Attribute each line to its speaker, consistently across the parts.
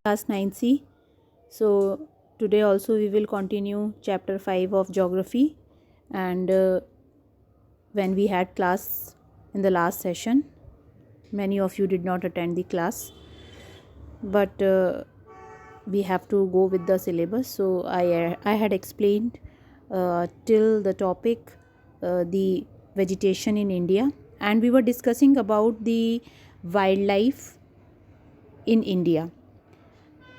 Speaker 1: Class 9C. So today also we will continue chapter 5 of geography, and when we had class in the last session, many of you did not attend the class, but we have to go with the syllabus. So I had explained till the topic the vegetation in India, and we were discussing about the wildlife in India.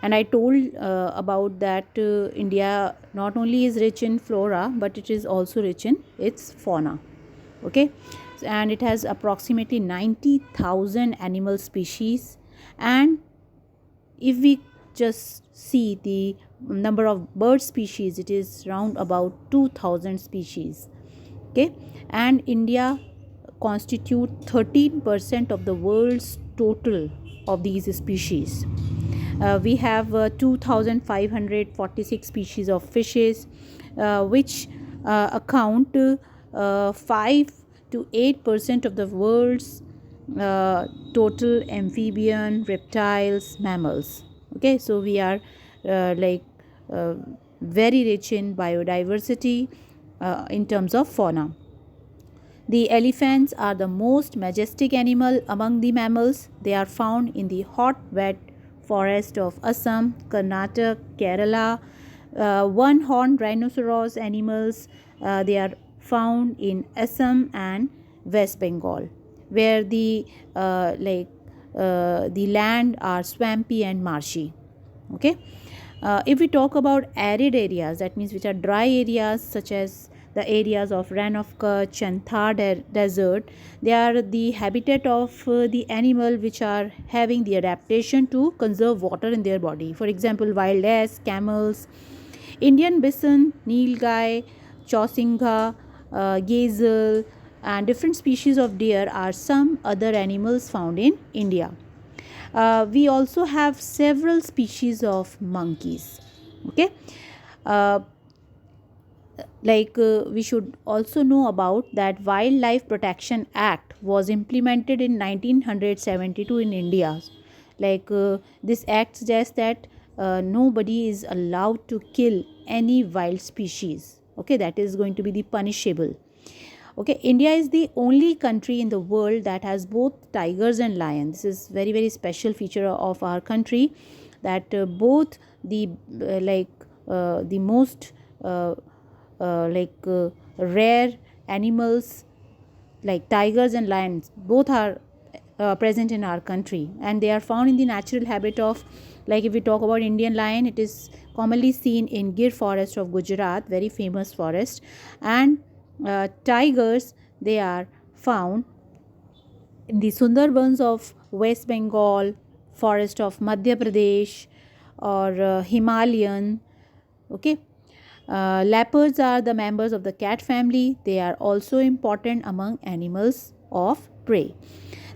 Speaker 1: And I told about that India not only is rich in flora, but it is also rich in its fauna. Okay, and it has approximately 90,000 animal species, and if we just see the number of bird species, it is round about 2,000 species. Okay, and India constitute 13% of the world's total of these species. We have 2,546 species of fishes, which account 5 to 8% of the world's total amphibian, reptiles, mammals. Okay, so we are uh, very rich in biodiversity in terms of fauna. The elephants are the most majestic animal among the mammals. They are found in the hot, wet forest of Assam, Karnataka, Kerala. One-horned rhinoceros animals, they are found in Assam and West Bengal, where the land are swampy and marshy. Okay, if we talk about arid areas, that means which are dry areas such as the areas of Rann of Kutch and Thar desert, they are the habitat of the animal which are having the adaptation to conserve water in their body. For example, wild ass, camels, Indian bison, nilgai, chausinga, gazelle, and different species of deer are some other animals found in India. We also have several species of monkeys. Okay, uh, we should also know about that Wildlife Protection Act was implemented in 1972 in India. This act suggests that nobody is allowed to kill any wild species. Okay, that is going to be the punishable. Okay, India is the only country in the world that has both tigers and lions. This is very special feature of our country, that both the most uh, rare animals like tigers and lions both are present in our country, and they are found in the natural habit of, like if we talk about Indian lion, it is commonly seen in Gir forest of Gujarat, very famous forest, and tigers, they are found in the Sundarbans of West Bengal, forest of Madhya Pradesh, or Himalayan. Okay, leopards are the members of the cat family. They are also important among animals of prey.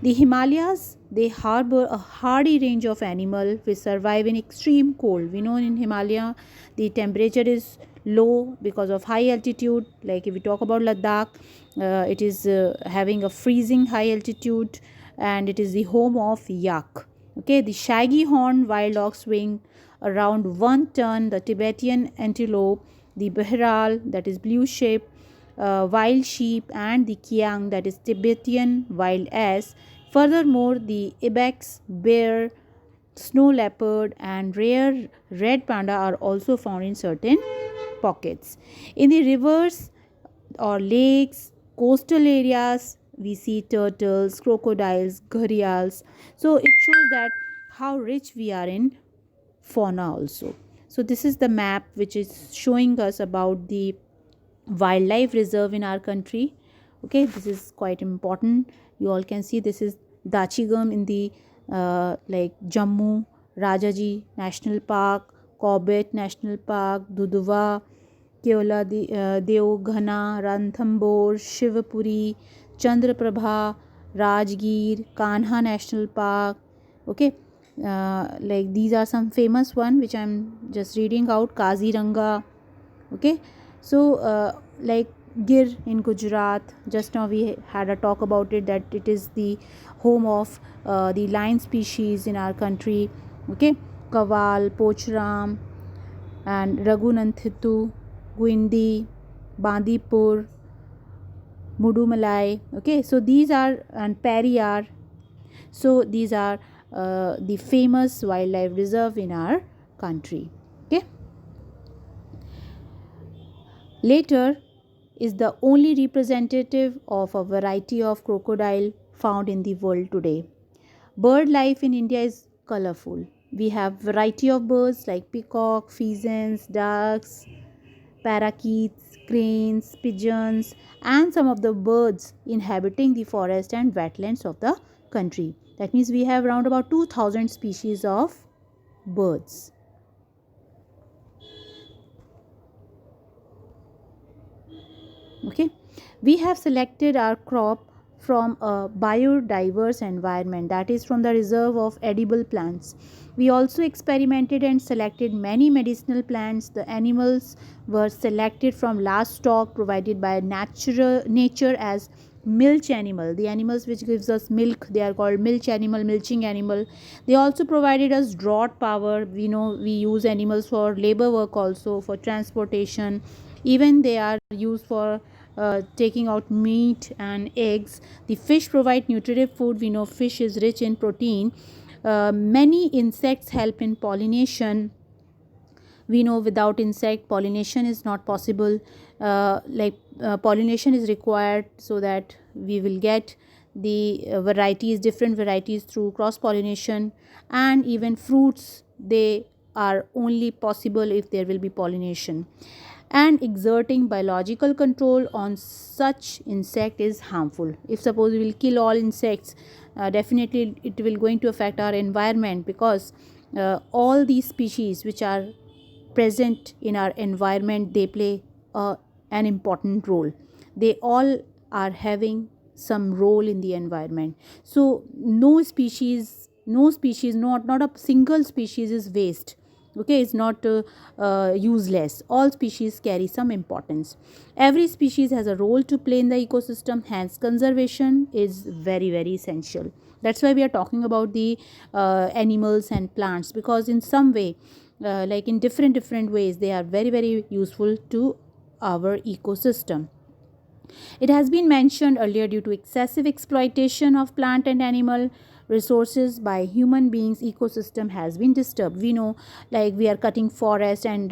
Speaker 1: The Himalayas, they harbor a hardy range of animals which survive in extreme cold. We know in Himalaya the temperature is low because of high altitude. Like if we talk about Ladakh, it is having a freezing high altitude, and it is the home of yak. Okay, the shaggy horned wild oxwing around 1 ton, the Tibetan antelope, the behral, that is blue sheep, wild sheep, and the kiang, that is Tibetan wild ass. Furthermore, the ibex, bear, snow leopard, and rare red panda are also found in certain pockets. In the rivers or lakes, coastal areas, we see turtles, crocodiles, gharials. So it shows that how rich we are in fauna also. So this is the map which is showing us about the wildlife reserve in our country. Okay, this is quite important. You all can see this is Dachigam in the Jammu, Rajaji National Park, Corbett National Park, Duduwa, Keola, Deoghana, Ranthambore, Shivapuri, Chandraprabha, Rajgir, Kanha National Park. Okay, these are some famous one which I'm just reading out. Kaziranga. Okay, so Gir in Gujarat, just now we had a talk about it, that it is the home of the lion species in our country. Okay, Kawal, Pochram, and Raghunanthitu, Guindi, Bandipur, Mudumalai. Okay, so these are, and Periyar. So these are the famous wildlife reserve in our country. Okay. Later is the only representative of a variety of crocodile found in the world today. Bird life in India is colorful. We have variety of birds like peacock, pheasants, ducks, parakeets, cranes, pigeons, and some of the birds inhabiting the forest and wetlands of the country. That means we have around about 2000 species of birds. Okay, we have selected our crop from a biodiverse environment, that is from the reserve of edible plants. We also experimented and selected many medicinal plants. The animals were selected from large stock provided by nature as milch animal. The animals which gives us milk, they are called milch animal, milching animal. They also provided us drought power. We know we use animals for labor work, also for transportation. Even they are used for taking out meat and eggs. The fish provide nutritive food. We know fish is rich in protein. Many insects help in pollination. We know without insect pollination is not possible. Pollination is required so that we will get the varieties, different varieties, through cross pollination. And even fruits, they are only possible if there will be pollination. And exerting biological control on such insect is harmful. If suppose we will kill all insects, definitely it will going to affect our environment, because all these species which are present in our environment, they play an important role. They all are having some role in the environment. So no species, not a single species is waste. Okay, it's not useless. All species carry some importance. Every species has a role to play in the ecosystem, hence conservation is very very essential. That's why we are talking about the animals and plants, because in some way, like in different ways, they are very very useful to our ecosystem. It has been mentioned earlier, due to excessive exploitation of plant and animal resources by human beings, ecosystem has been disturbed. We know, like we are cutting forest and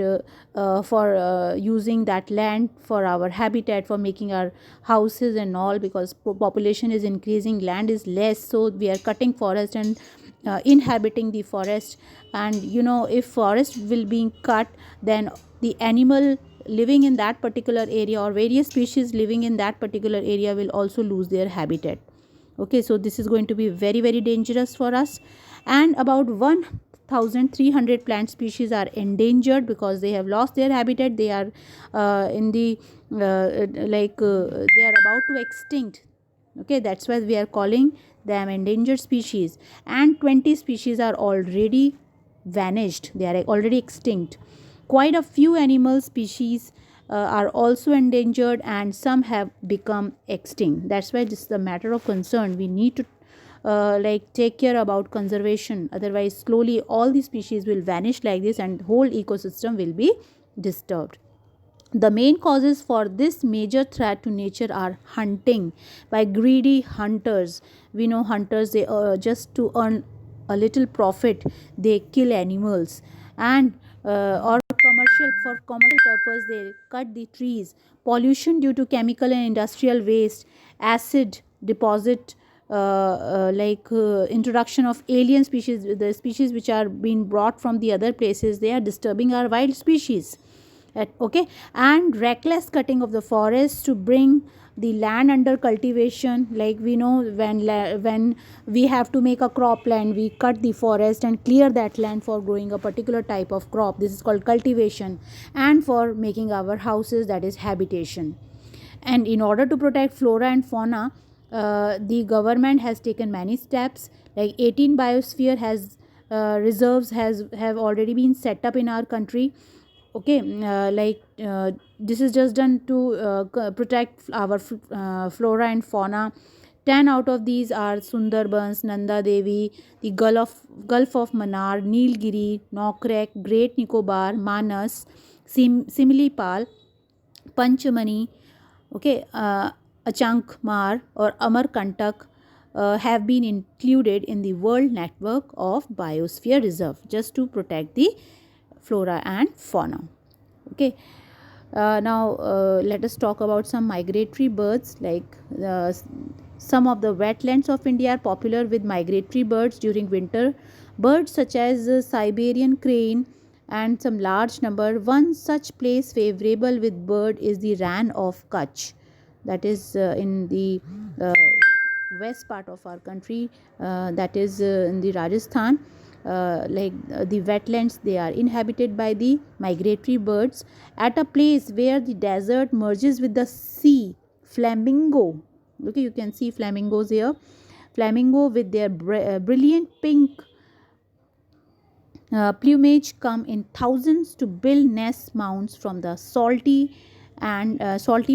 Speaker 1: for using that land for our habitat, for making our houses and all, because population is increasing, land is less, so we are cutting forest and inhabiting the forest. And if forest will be cut, then the animal living in that particular area, or various species living in that particular area, will also lose their habitat. Okay, so this is going to be very very dangerous for us. And about 1300 plant species are endangered because they have lost their habitat. They are in the they are about to extinct. Okay, that's why we are calling them endangered species. And 20 species are already vanished, they are already extinct. Quite a few animal species are also endangered, and some have become extinct. That's why this is a matter of concern. We need to take care about conservation, otherwise slowly all the species will vanish like this, and whole ecosystem will be disturbed. The main causes for this major threat to nature are hunting by greedy hunters. We know hunters, they just to earn a little profit, they kill animals. And or commercial, for commercial purpose, they cut the trees. Pollution due to chemical and industrial waste, acid deposit, introduction of alien species, the species which are being brought from the other places, they are disturbing our wild species. Okay, and reckless cutting of the forests to bring the land under cultivation. Like we know, when we have to make a cropland, we cut the forest and clear that land for growing a particular type of crop. This is called cultivation. And for making our houses, that is habitation. And in order to protect flora and fauna, the government has taken many steps. Like 18 biosphere has reserves has have already been set up in our country. Okay, this is just done to protect our flora and fauna, 10 out of these are Sundarbans, Nanda Devi, the Gulf of Mannar, Nilgiri, Nokrek, Great Nicobar, Manas, Similipal, Panchamani, okay, Achankmar or Amarkantak have been included in the World Network of Biosphere Reserve just to protect the flora and fauna. Okay. Now let us talk about some migratory birds. Like some of the wetlands of India are popular with migratory birds during winter. Birds such as Siberian crane and some large number. One such place favorable with bird is the Ran of Kutch, that is in the west part of our country, that is in the Rajasthan. The wetlands, they are inhabited by the migratory birds at a place where the desert merges with the sea. Flamingo, okay, you can see flamingos here. Flamingo with their brilliant pink plumage come in thousands to build nest mounds from the salty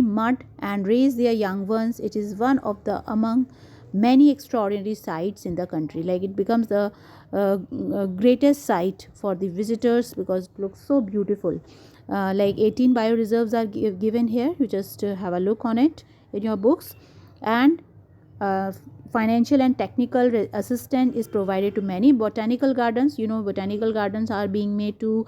Speaker 1: mud and raise their young ones. It is one of the among many extraordinary sights in the country. Like it becomes the greatest sight for the visitors because it looks so beautiful. Like 18 bioreserves are given here. You just have a look on it in your books, and financial and technical assistance is provided to many botanical gardens. You know, botanical gardens are being made to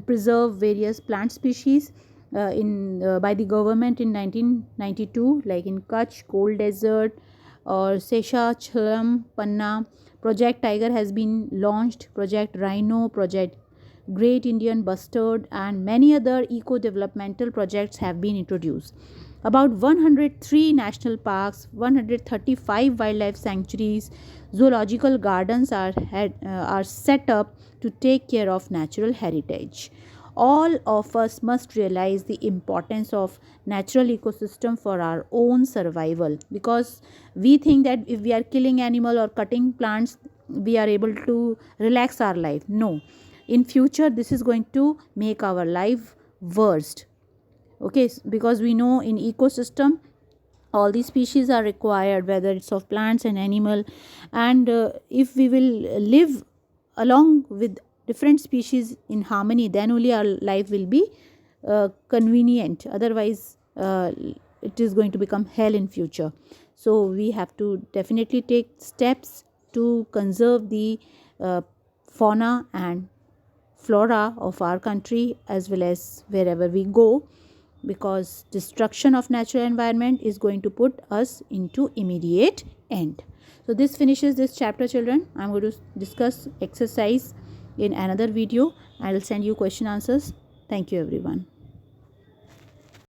Speaker 1: preserve various plant species by the government in 1992, like in Kutch, Cold Desert, or Seshachalam, Panna. Project Tiger has been launched, Project Rhino, Project Great Indian Bustard, and many other eco-developmental projects have been introduced. About 103 national parks, 135 wildlife sanctuaries, zoological gardens are set up to take care of natural heritage. All of us must realize the importance of natural ecosystem for our own survival, because we think that if we are killing animal or cutting plants, we are able to relax our life. No, in future this is going to make our life worst. Okay, because we know in ecosystem all these species are required, whether it's of plants and animal, and if we will live along with different species in harmony, then only our life will be convenient. Otherwise it is going to become hell in future. So we have to definitely take steps to conserve the fauna and flora of our country as well as wherever we go, because destruction of natural environment is going to put us into immediate end. So this finishes this chapter, children. I'm going to discuss exercise in another video. I will send you question answers. Thank you everyone.